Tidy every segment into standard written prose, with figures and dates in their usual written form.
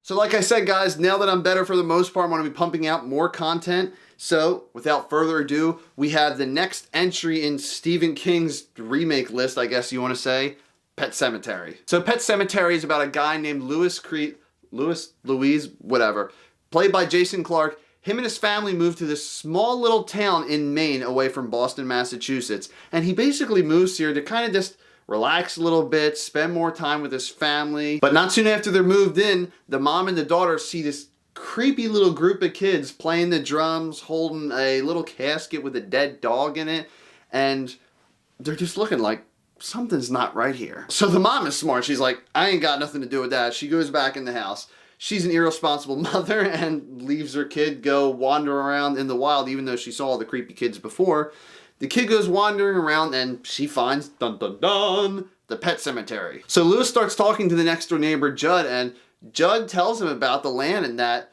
So like I said, guys, now that I'm better for the most part, I'm going to be pumping out more content. So without further ado, we have the next entry in Stephen King's remake list, I guess you want to say, Pet Sematary. So Pet Sematary is about a guy named Louise, whatever, played by Jason Clarke. Him and his family moved to this small little town in Maine away from Boston, Massachusetts. And he basically moves here to kind of just relax a little bit, spend more time with his family. But not soon after they're moved in, the mom and the daughter see this creepy little group of kids playing the drums, holding a little casket with a dead dog in it. And they're just looking like, something's not right here. So the mom is smart. She's like, I ain't got nothing to do with that. She goes back in the house. She's an irresponsible mother and leaves her kid go wander around in the wild, even though she saw all the creepy kids before. The kid goes wandering around and she finds, dun dun dun, the pet cemetery. So Lewis starts talking to the next door neighbor, Judd, and Judd tells him about the land and that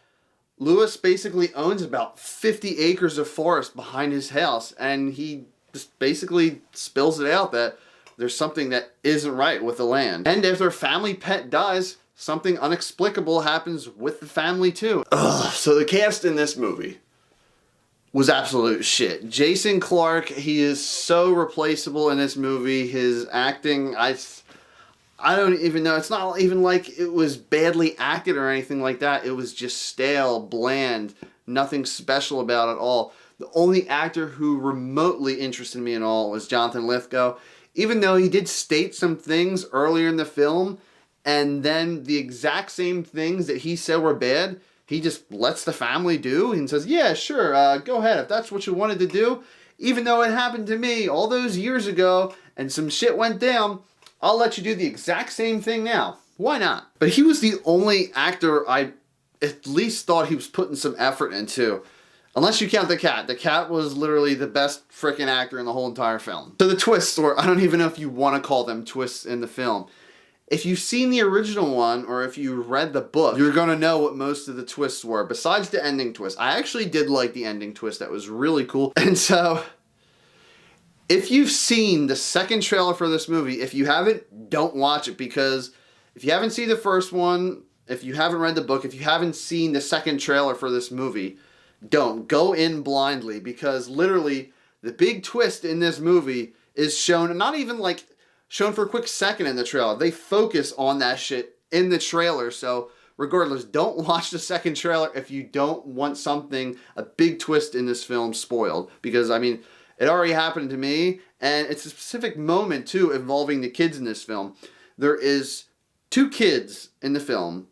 Lewis basically owns about 50 acres of forest behind his house. And he just basically spills it out that there's something that isn't right with the land. And if their family pet dies, something inexplicable happens with the family too. Ugh. So the cast in this movie was absolute shit. Jason Clarke, he is so replaceable in this movie. His acting, I don't even know. It's not even like it was badly acted or anything like that. It was just stale, bland, nothing special about it all. The only actor who remotely interested me at all was Jonathan Lithgow. Even though he did state some things earlier in the film, and then the exact same things that he said were bad, he just lets the family do and says, yeah, sure, go ahead if that's what you wanted to do. Even though it happened to me all those years ago and some shit went down, I'll let you do the exact same thing now. Why not? But he was the only actor I at least thought he was putting some effort into. Unless you count the cat. The cat was literally the best freaking actor in the whole entire film. So the twists, or I don't even know if you want to call them twists in the film. If you've seen the original one, or if you read the book, you're going to know what most of the twists were, besides the ending twist. I actually did like the ending twist. That was really cool. And so, if you've seen the second trailer for this movie, if you haven't, don't watch it, because if you haven't seen the first one, if you haven't read the book, if you haven't seen the second trailer for this movie, don't go in blindly, because literally the big twist in this movie is shown, not even like shown for a quick second in the trailer. They focus on that shit in the trailer. So regardless, don't watch the second trailer if you don't want something, a big twist in this film spoiled, because I mean, it already happened to me, and it's a specific moment too involving the kids in this film. There is 2 kids in the film.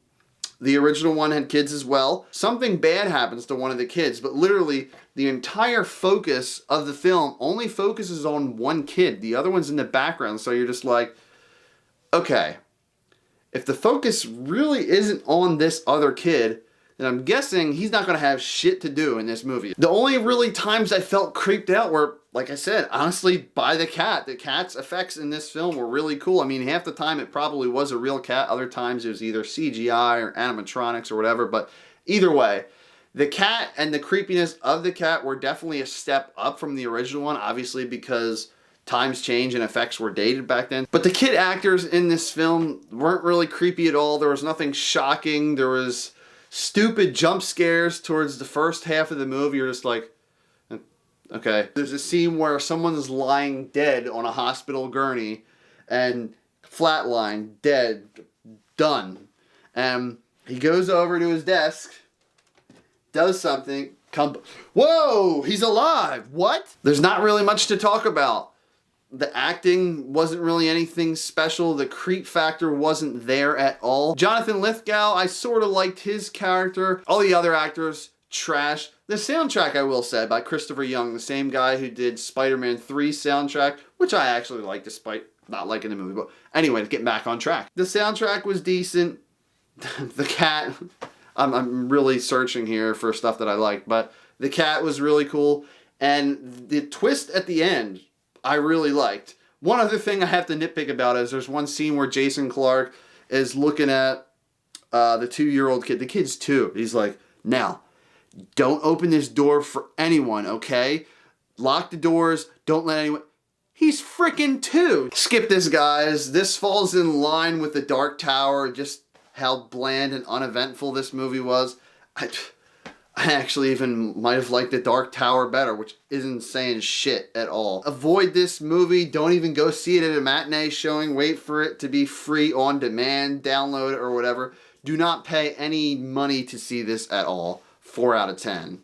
The original one had kids as well. Something bad happens to one of the kids, but literally the entire focus of the film only focuses on one kid. The other one's in the background, so you're just like, okay, if the focus really isn't on this other kid, then I'm guessing he's not going to have shit to do in this movie. The only really times I felt creeped out were, like I said, honestly, by the cat. The cat's effects in this film were really cool. I mean, half the time it probably was a real cat. Other times it was either CGI or animatronics or whatever. But either way, the cat and the creepiness of the cat were definitely a step up from the original one, obviously because times change and effects were dated back then. But the kid actors in this film weren't really creepy at all. There was nothing shocking. There was stupid jump scares towards the first half of the movie. You're just like, okay. There's a scene where someone's lying dead on a hospital gurney and flatline, dead, done. And he goes over to his desk, does something, whoa, he's alive. What? There's not really much to talk about. The acting wasn't really anything special. The creep factor wasn't there at all. Jonathan Lithgow, I sort of liked his character. All the other actors, trash. The soundtrack, I will say, by Christopher Young, the same guy who did Spider-Man 3 soundtrack, which I actually liked despite not liking the movie. But anyway, getting back on track. The soundtrack was decent. The cat, I'm really searching here for stuff that I like, but the cat was really cool. And the twist at the end, I really liked. One other thing I have to nitpick about is there's one scene where Jason Clarke is looking at the 2-year-old kid. The kid's 2. He's like, now, don't open this door for anyone, okay? Lock the doors. Don't let anyone... He's freaking 2. Skip this, guys. This falls in line with the Dark Tower. Just how bland and uneventful this movie was. I actually even might have liked The Dark Tower better, which isn't saying shit at all. Avoid this movie. Don't even go see it at a matinee showing. Wait for it to be free on demand, download or whatever. Do not pay any money to see this at all. 4 out of 10.